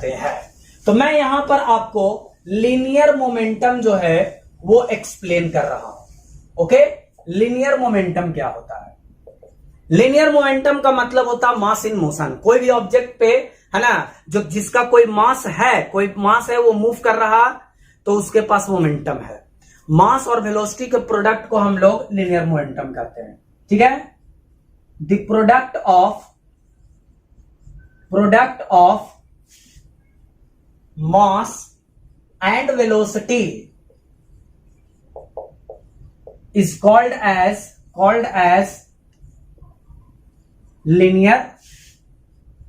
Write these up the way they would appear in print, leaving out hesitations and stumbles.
कहते हैं। तो मैं यहां पर आपको लीनियर मोमेंटम जो है वो एक्सप्लेन कर रहा हूं। ओके, लीनियर मोमेंटम क्या होता है? लीनियर मोमेंटम का मतलब होता है मास इन मोशन। कोई भी ऑब्जेक्ट पे, है ना, जो जिसका कोई मास है वो मूव कर रहा, तो उसके पास मोमेंटम है। मास और वेलोसिटी के प्रोडक्ट को हम लोग लीनियर मोमेंटम कहते हैं। ठीक है, the product of mass and velocity is called as linear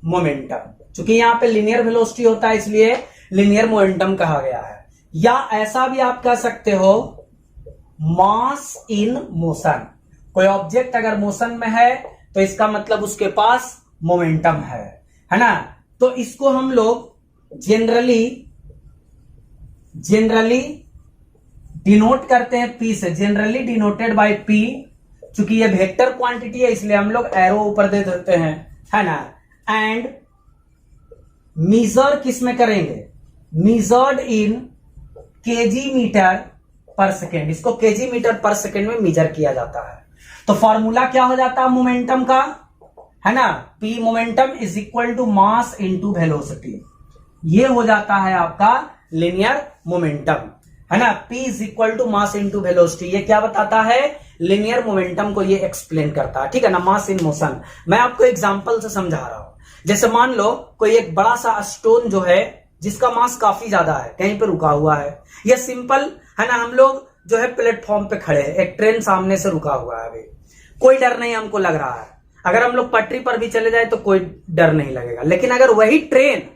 momentum. चूंकि यहां पे लीनियर वेलोसिटी होता है इसलिए लीनियर मोमेंटम कहा गया है। या ऐसा भी आप कह सकते हो मास इन मोशन। कोई ऑब्जेक्ट अगर मोशन में है तो इसका मतलब उसके पास मोमेंटम है ना। तो इसको हम लोग जनरली डिनोट करते हैं पी से, जनरली डिनोटेड बाय पी। चूंकि ये वेक्टर क्वांटिटी है इसलिए हम लोग एरो ऊपर दे देते हैं, है ना। एंड मीजर किस में करेंगे? मीजर्ड इन केजी मीटर पर सेकेंड। इसको केजी मीटर पर सेकेंड में मीजर किया जाता है। तो फॉर्मूला क्या हो जाता है मोमेंटम का, है ना? P momentum is equal to mass into velocity. ये हो जाता है आपका लीनियर मोमेंटम, है ना। P is equal to mass into velocity. ये क्या बताता है? लीनियर मोमेंटम को ये एक्सप्लेन करता है, ठीक है ना। मास इन मोशन। मैं आपको एग्जांपल से समझा रहा हूं। जैसे मान लो कोई एक बड़ा सा स्टोन जो है जिसका मास काफी ज्यादा है कहीं पे रुका हुआ है। यह सिंपल है ना, हम लोग जो है प्लेटफॉर्म पे खड़े हैं, एक ट्रेन सामने से रुका हुआ है, अभी कोई डर नहीं हमको लग रहा है। अगर हम लोग पटरी पर भी चले जाए तो कोई डर नहीं लगेगा। लेकिन अगर वही ट्रेन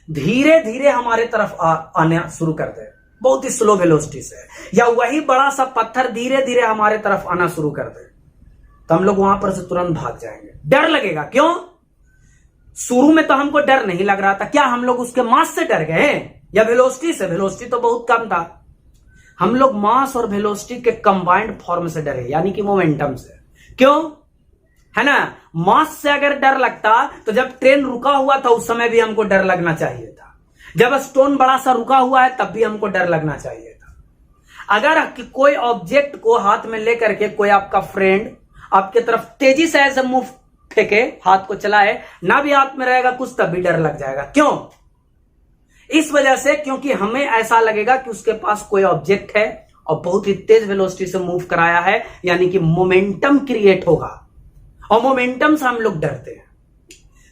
धीरे धीरे हमारे तरफ आना शुरू कर दे, बहुत ही स्लो वेलोसिटी से, या वही बड़ा सा पत्थर धीरे धीरे हमारे तरफ आना शुरू कर दे, तो हम लोग वहां पर से तुरंत भाग जाएंगे। डर लगेगा, क्यों? शुरू में तो हमको डर नहीं लग रहा था। क्या हम लोग उसके मास से डर गए या वेलोसिटी से? वेलोसिटी तो बहुत कम था। हम लोग मास और वेलोसिटी के कंबाइंड फॉर्म से डरे, यानी कि मोमेंटम से। क्यों? है ना। मास से अगर डर लगता तो जब ट्रेन रुका हुआ था उस समय भी हमको डर लगना चाहिए था। जब स्टोन बड़ा सा रुका हुआ है तब भी हमको डर लगना चाहिए था। अगर कोई ऑब्जेक्ट को हाथ में लेकर के कोई आपका फ्रेंड आपके तरफ तेजी से ऐसे मूव फेंके, हाथ को चलाए, ना भी हाथ में रहेगा कुछ, तब भी डर लग जाएगा। क्यों? इस वजह से क्योंकि हमें ऐसा लगेगा कि उसके पास कोई ऑब्जेक्ट है और बहुत ही तेज वेलोसिटी से मूव कराया है, यानी कि मोमेंटम क्रिएट होगा, और मोमेंटम से हम लोग डरते हैं।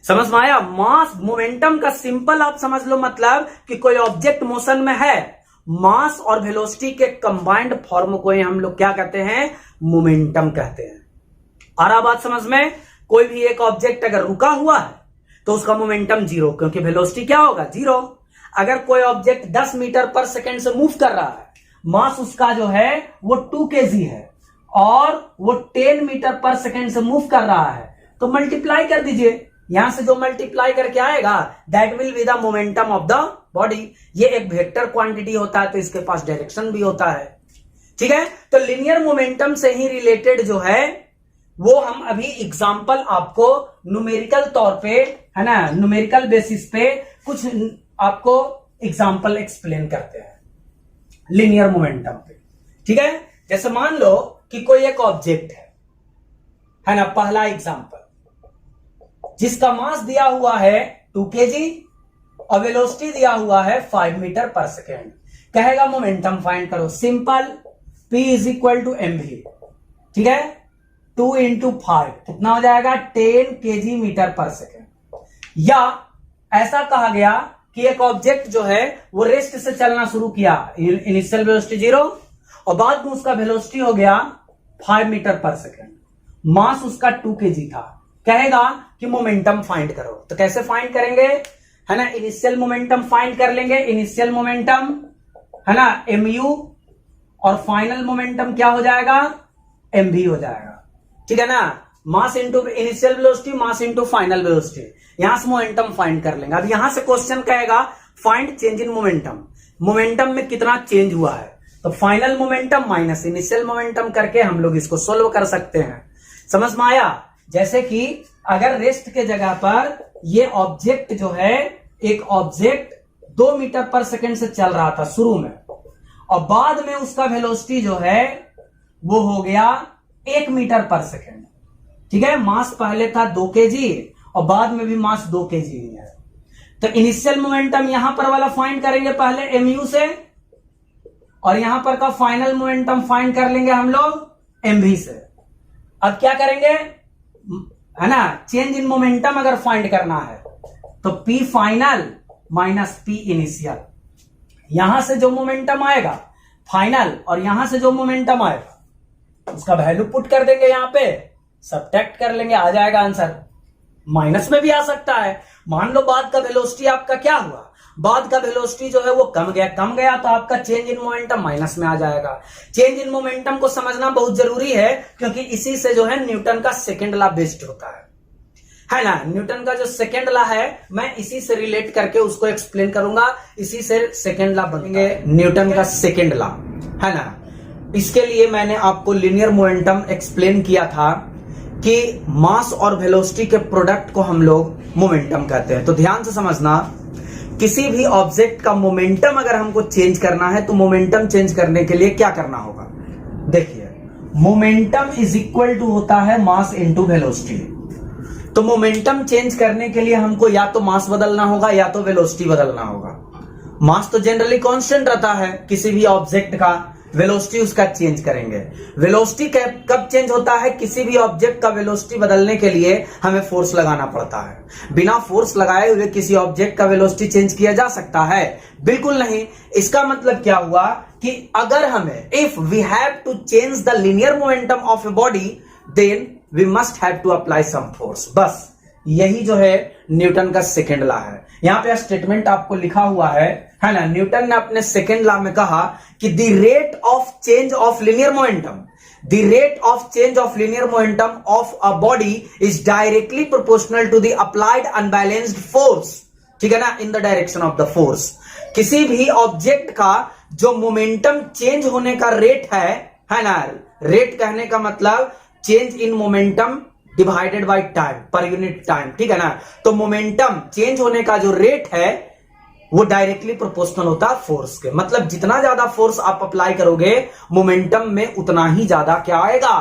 समझ में आया? मास मोमेंटम का सिंपल आप समझ लो मतलब कि कोई ऑब्जेक्ट मोशन में है, मास और वेलोसिटी के कंबाइंड फॉर्म को हम लोग क्या कहते हैं? मोमेंटम कहते हैं। आ रहा बात समझ में? कोई भी एक ऑब्जेक्ट अगर रुका हुआ है तो उसका मोमेंटम जीरो, क्योंकि वेलोसिटी क्या होगा? जीरो। अगर कोई ऑब्जेक्ट 10 मीटर पर सेकेंड से मूव कर रहा है, मास उसका जो है वो 2 kg है, और वो 10 मीटर पर सेकेंड से मूव कर रहा है, तो मल्टीप्लाई कर दीजिए। यहां से जो मल्टीप्लाई करके आएगा that will be the momentum of the body. ये एक वेक्टर क्वांटिटी होता है तो इसके पास डायरेक्शन भी होता है, ठीक है। तो लीनियर मोमेंटम से ही रिलेटेड जो है वो हम अभी एग्जांपल आपको न्यूमेरिकल तौर पे, है ना, न्यूमेरिकल बेसिस पे कुछ आपको एग्जांपल एक्सप्लेन करते हैं लीनियर मोमेंटम पे, ठीक है। जैसे मान लो कि कोई एक ऑब्जेक्ट है ना, पहला एग्जांपल, जिसका मास दिया हुआ है 2 kg और वेलोसिटी दिया हुआ है 5 मीटर पर सेकेंड। कहेगा मोमेंटम फाइंड करो। Simple, P is equal to mv, ठीक है। 2 × 5 कितना हो जाएगा? 10 kg मीटर पर सेकेंड। या ऐसा कहा गया कि एक ऑब्जेक्ट जो है वो रेस्ट से चलना शुरू किया, इनिशियल वेलोसिटी 0, और बाद में उसका वेलोसिटी हो गया 5 मीटर पर सेकेंड, मास उसका 2 kg था। कहेगा कि मोमेंटम फाइंड करो। तो कैसे फाइंड करेंगे? है ना, इनिशियल मोमेंटम फाइंड कर लेंगे। इनिशियल मोमेंटम है ना mu, और फाइनल मोमेंटम क्या हो जाएगा? mv हो जाएगा, ठीक है ना। Mass into initial velocity, mass into final velocity. यहां से मोमेंटम फाइंड कर लेंगे। अब यहां से क्वेश्चन कहेगा find change in momentum, momentum में कितना चेंज हुआ है। तो final momentum minus initial momentum करके हम लोग इसको सोल्व कर सकते हैं। समझ में आया? जैसे कि अगर रेस्ट के जगह पर ये ऑब्जेक्ट जो है एक ऑब्जेक्ट 2 मीटर पर सेकंड से चल रहा था शुरू में, और बाद में उसका वेलोसिटी जो है वो हो गया 1 मीटर पर सेकंड। ठीक है, मास पहले था 2 kg और बाद में भी मास 2 kg ही है। तो इनिशियल मोमेंटम यहां पर वाला फाइंड करेंगे पहले mu से, और यहां पर का फाइनल मोमेंटम फाइंड कर लेंगे हम लोग mv से। अब क्या करेंगे, है ना, चेंज इन मोमेंटम अगर फाइंड करना है तो p final minus p initial, यहां से जो मोमेंटम आएगा फाइनल और यहां से जो मोमेंटम आएगा उसका वैल्यू पुट कर देंगे, यहां पे सब्ट्रैक्ट कर लेंगे, आ जाएगा आंसर। माइनस में भी आ सकता है। मान लो बाद का वेलोसिटी आपका क्या हुआ, बाद का वेलोसिटी जो है वो कम गया तो आपका चेंज इन मोमेंटम माइनस में आ जाएगा। चेंज इन मोमेंटम को समझना बहुत जरूरी है, क्योंकि इसी से जो है न्यूटन का सेकंड लॉ बेस्ड होता है ना। न्यूटन का जो सेकंड लॉ है मैं इसी से रिलेट करके उसको एक्सप्लेन करूंगा, इसी से सेकंड लॉ बनेंगे न्यूटन का सेकंड लॉ, है ना। इसके लिए मैंने आपको लीनियर मोमेंटम एक्सप्लेन किया था कि मास और वेलोसिटी के प्रोडक्ट को हम लोग मोमेंटम कहते हैं। तो ध्यान से समझना, किसी भी ऑब्जेक्ट का मोमेंटम अगर हमको चेंज करना है तो मोमेंटम चेंज करने के लिए क्या करना होगा, देखिए मोमेंटम इज इक्वल टू होता है मास इनटू वेलोसिटी। तो मोमेंटम चेंज करने के लिए हमको या तो मास बदलना होगा या तो वेलोसिटी बदलना होगा। मास तो जनरली कांस्टेंट रहता है किसी भी ऑब्जेक्ट का, वेलोसिटी उसका चेंज करेंगे। वेलोसिटी कब चेंज होता है, किसी भी ऑब्जेक्ट का वेलोसिटी बदलने के लिए हमें फोर्स लगाना पड़ता है। बिना फोर्स लगाए हुए किसी ऑब्जेक्ट का वेलोसिटी चेंज किया जा सकता है? बिल्कुल नहीं। इसका मतलब क्या हुआ कि अगर हमें, if we have to change the linear momentum of a body, then we must have to apply some force. बस यही जो है न्यूटन का सेकेंड लॉ है। यहां पे स्टेटमेंट आपको लिखा हुआ है ना। न्यूटन ने अपने सेकेंड लॉ में कहा कि the rate of change of linear momentum, the rate of change of linear momentum of a body is directly proportional to the applied unbalanced force. ठीक है ना, in the direction of the force. किसी भी object का जो momentum change होने का rate है ना, रेट कहने का मतलब change in momentum divided by time, per unit time. ठीक है ना, तो मोमेंटम चेंज होने का जो रेट है वो डायरेक्टली प्रोपोर्शनल होता है फोर्स के। मतलब जितना ज्यादा फोर्स आप अप्लाई करोगे मोमेंटम में, उतना ही ज्यादा क्या आएगा,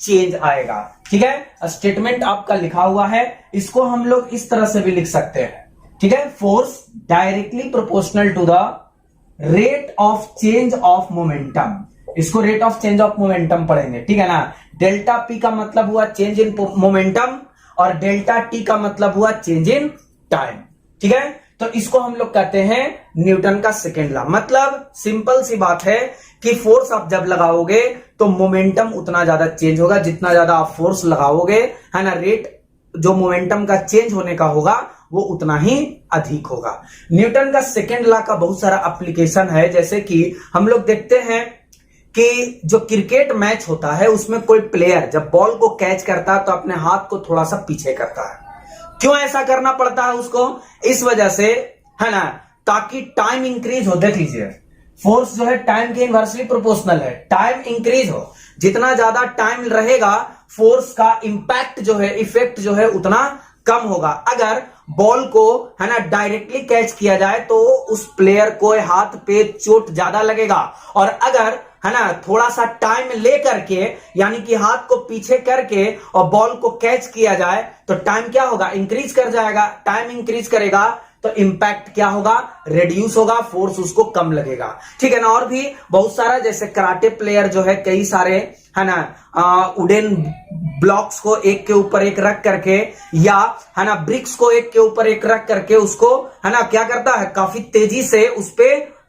चेंज आएगा। ठीक है, स्टेटमेंट आपका लिखा हुआ है, इसको हम लोग इस तरह से भी लिख सकते हैं। ठीक है, force directly proportional to the rate of change of momentum. इसको rate of change of momentum पढ़ेंगे। ठीक है ना, डेल्टा पी का मतलब हुआ चेंज इन मोमेंटम और डेल्टा टी का मतलब हुआ चेंज इन टाइम। ठीक है, तो इसको हम लोग कहते हैं न्यूटन का सेकेंड लॉ। मतलब सिंपल सी बात है कि फोर्स आप जब लगाओगे तो मोमेंटम उतना ज्यादा चेंज होगा, जितना ज्यादा आप फोर्स लगाओगे, है ना, रेट जो मोमेंटम का चेंज होने का होगा वो उतना ही अधिक होगा। न्यूटन का सेकेंड लॉ का बहुत सारा एप्लीकेशन है। जैसे कि हम लोग देखते हैं कि जो क्रिकेट मैच होता है उसमें कोई प्लेयर जब बॉल को कैच करता है तो अपने हाथ को थोड़ा सा पीछे करता है। क्यों ऐसा करना पड़ता है उसको? इस वजह से, है ना, ताकि टाइम इंक्रीज हो। देख लीजिए, फोर्स जो है टाइम के इनवर्सली प्रोपोर्शनल है। टाइम इंक्रीज हो, जितना ज्यादा टाइम रहेगा फोर्स का इंपैक्ट जो है, इफेक्ट जो है उतना कम होगा। अगर बॉल को, है ना, डायरेक्टली कैच किया जाए तो उस प्लेयर को हाथ पे चोट ज्यादा लगेगा, और अगर, है ना, थोड़ा सा टाइम ले करके, यानी कि हाथ को पीछे करके और बॉल को कैच किया जाए तो टाइम क्या होगा, इंक्रीज कर जाएगा। टाइम इंक्रीज करेगा तो इंपैक्ट क्या होगा, रेड्यूस होगा, फोर्स उसको कम लगेगा। ठीक है ना, और भी बहुत सारा, जैसे कराटे प्लेयर जो है कई सारे, है ना, वुडन ब्लॉक्स को एक के ऊपर एक रख करके, या, है ना, ब्रिक्स को एक के ऊपर एक रख करके उसको, है ना, क्या करता है, काफी तेजी से उस पे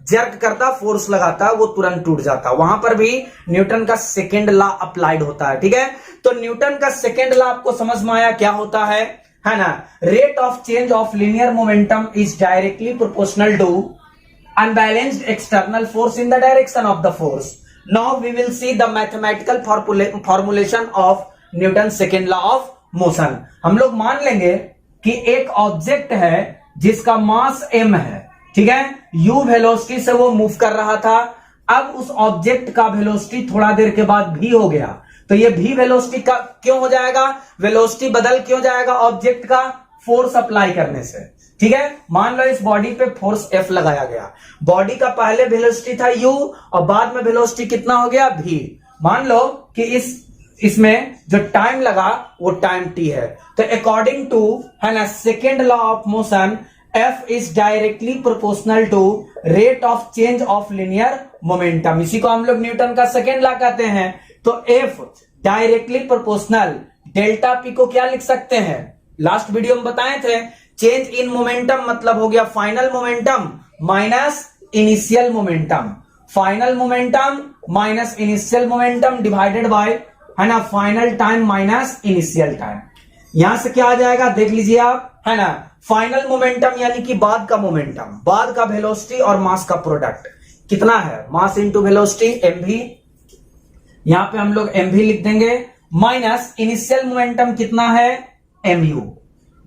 जर्क करता, फोर्स लगाता, वो तुरंत टूट जाता। वहां पर भी न्यूटन का सेकेंड लॉ अप्लाइड होता है। ठीक है, तो न्यूटन का सेकेंड लॉ आपको समझ में आया क्या होता है ना, rate of change of linear momentum is directly proportional to unbalanced external force in the direction of the force. Now we will see the mathematical formulation of Newton second law of motion. हम लोग मान लेंगे कि एक object है जिसका मास m है। ठीक है, u वेलोसिटी से वो मूव कर रहा था। अब उस ऑब्जेक्ट का वेलोसिटी थोड़ा देर के बाद v हो गया, तो ये v वेलोसिटी का क्यों हो जाएगा, वेलोसिटी बदल क्यों जाएगा ऑब्जेक्ट का, फोर्स अप्लाई करने से। ठीक है, मान लो इस बॉडी पे फोर्स F लगाया गया, बॉडी का पहले वेलोसिटी था u और बाद में वेलोसिटी कितना हो गया v। मान लो कि इसमें जो टाइम लगा वो टाइम t है, तो अकॉर्डिंग टू है ना second law of motion F is directly proportional to rate of change of linear momentum. इसी को हम लोग न्यूटन का सेकेंड लॉ कहते हैं। तो F directly proportional delta P को क्या लिख सकते हैं, लास्ट वीडियो में बताए थे, चेंज इन मोमेंटम मतलब हो गया final momentum minus initial momentum, final momentum minus initial momentum divided by है ना final time minus initial time. यहां से क्या आ जाएगा देख लीजिए आप, है ना फाइनल मोमेंटम यानी कि बाद का मोमेंटम, बाद का वेलोसिटी और मास का प्रोडक्ट कितना है, मास इंटू वेलोसिटी mv, यहां पे हम लोग mv लिख देंगे, माइनस इनिशियल मोमेंटम कितना है mu,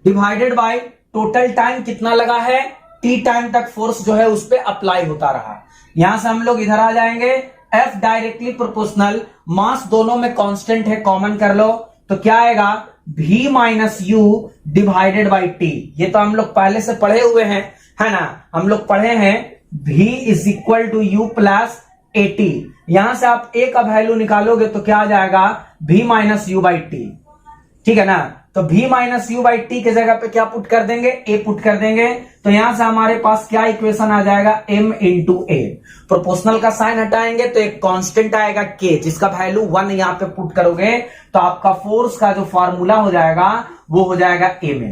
divided by total time कितना लगा है t टाइम तक फोर्स जो है उस पर अप्लाई होता रहा। यहां से हम लोग इधर आ जाएंगे, F डायरेक्टली प्रोपोर्शनल, मास दोनों में कांस्टेंट है, कॉमन कर लो तो क्या आएगा v minus you divided by T. ये तो हम लोग पहले से पढ़े हुए हैं, है ना, हम लोग पढ़े हैं v is equal to U plus A T. यहां से आप a का वैल्यू निकालोगे तो क्या आ जाएगा v minus you by T, ठीक है ना। तो v minus you by T के जगह पे क्या पुट कर देंगे, a पुट कर देंगे, तो यहां से हमारे पास क्या इक्वेशन आ जाएगा m इंटू ए। प्रोपोर्शनल का साइन हटाएंगे तो एक कांस्टेंट आएगा k, जिसका वैल्यू 1 यहां पे पुट करोगे तो आपका फोर्स का जो फॉर्मूला हो जाएगा वो हो जाएगा m,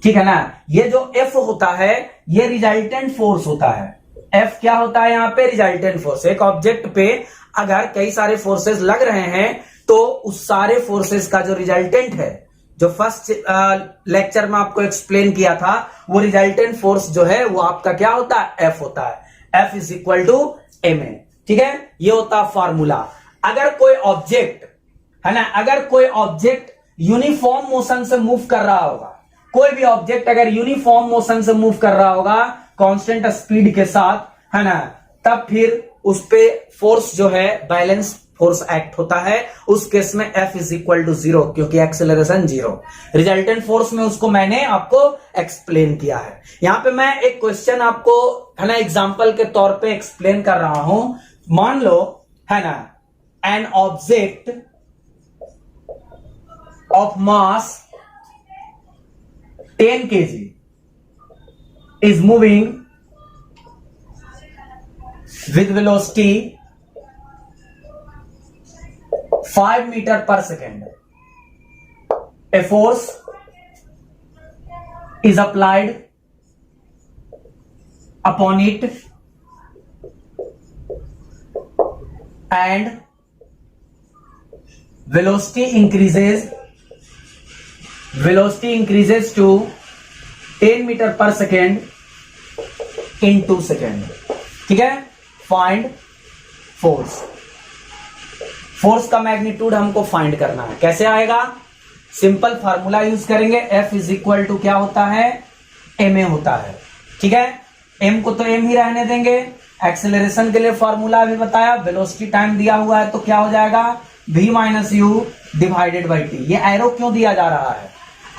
ठीक है ना। ये जो F होता है ये रिजल्टेंट फोर्स होता है, F क्या होता है यहाँ पे रिजल्टेंट फोर्स। एक ऑब्जेक्ट पे अगर कई सारे फोर्सेस लग रहे हैं तो उस सारे फोर्सेस का जो रिजल्टेंट है, जो फर्स्ट लेक्चर में आपको एक्सप्लेन किया था, वो रिजल्टेंट फोर्स जो है वो आपका क्या होता है F होता है, F is equal to ma, ठीक है। ये होता है फॉर्मूला। अगर कोई ऑब्जेक्ट है ना, अगर कोई ऑब्जेक्ट यूनिफॉर्म मोशन से मूव कर रहा होगा, कोई भी ऑब्जेक्ट अगर यूनिफॉर्म मोशन से मूव कर रहा होगा कांस्टेंट स्पीड के साथ, है ना, तब फिर उस पे फोर्स जो है बैलेंस फोर्स एक्ट होता है। उस केस में F इज इक्वल टू 0, क्योंकि एक्सेलरेशन 0। रिजल्टेंट फोर्स में उसको मैंने आपको एक्सप्लेन किया है। यहां पे मैं एक क्वेश्चन आपको है ना एग्जांपल के तौर पे एक्सप्लेन कर रहा हूं। मान लो है ना an object of mass 10 kg is moving with velocity 5 meter per second. A force is applied upon it and velocity increases to 10 meter per second in 2 seconds, ठीक है। फाइंड फोर्स, फोर्स का magnitude हमको find करना है। कैसे आएगा, simple formula use करेंगे, F is equal to क्या होता है ma होता है, ठीक है। m को तो m ही रहने देंगे। एक्सेलरेशन के लिए फार्मूला भी बताया, वेलोसिटी टाइम दिया हुआ है तो क्या हो जाएगा v minus you divided by T. ये एरो क्यों दिया जा रहा है,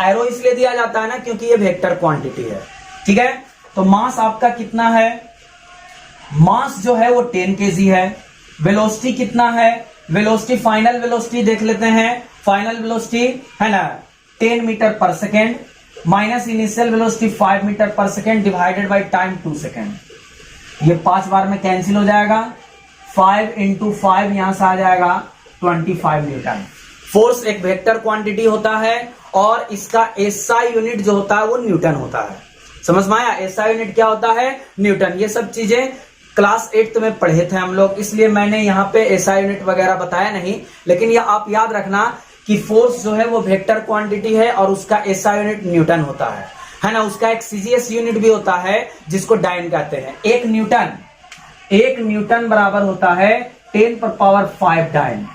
एरो इसलिए दिया जाता है ना क्योंकि ये वेक्टर क्वांटिटी है, ठीक है। तो मास आपका कितना है, मास जो है वो 10 kg है। वेलोसिटी कितना है, वेलोसिटी फाइनल वेलोसिटी देख लेते हैं, फाइनल वेलोसिटी है ना 10 meter per second minus initial velocity 5 meter per second divided by time 2 second. ये 5 बार में कैंसिल हो जाएगा, 5 इंटू 5 यहां से आ जाएगा 25 न्यूटन। फोर्स एक वेक्टर क्वांटिटी होता है और इसका एसआई यूनिट जो होता है वो न्यूटन होता है। समझ में आया, एसआई यूनिट क्या होता है न्यूटन। ये सब चीजें क्लास 8 में पढ़े थे हम लोग, इसलिए मैंने यहाँ पे एसआई यूनिट वगैरह बताया नहीं, लेकिन ये आप याद रखना कि फोर्स जो है वो वेक्टर क्वांटिटी है और उसका एसआई यूनिट न्यूटन होता है ना। उसका एक सीजीएस यूनिट भी होता है जिसको डाइन कहते हैं। एक न्यूटन बराबर होता है 10⁵ डाइन,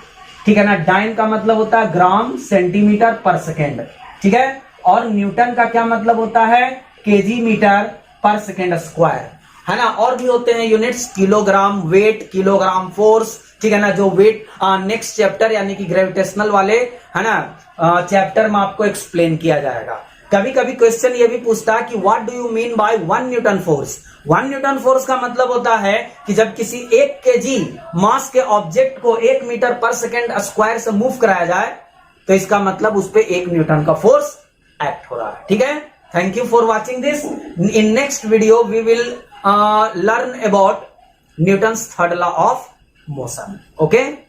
ठीक है ना। डाइन का मतलब होता है ग्राम सेंटीमीटर पर सेकेंड, ठीक है। और न्यूटन का क्या मतलब होता है KG metre per second square, है ना। और भी होते हैं units, kilogram weight, kilogram force, ठीक है ना। जो वेट नेक्स्ट चैप्टर यानी कि ग्रेविटेशनल वाले है ना चैप्टर में आपको एक्सप्लेन किया जाएगा। कभी कभी क्वेश्चन ये भी पूछता है कि what do you mean by 1 Newton force. 1 Newton force का मतलब होता है कि जब किसी 1 केजी मास के ऑब्जेक्ट को 1 मीटर पर सेकेंड स्क्वायर से मूव कराया जाए तो इसका मतलब उस पर 1 न्यूटन का फोर्स एक्ट हो रहा है। ठीक है, thank you for watching this. In next video we will learn about Newton's third law of motion. Okay.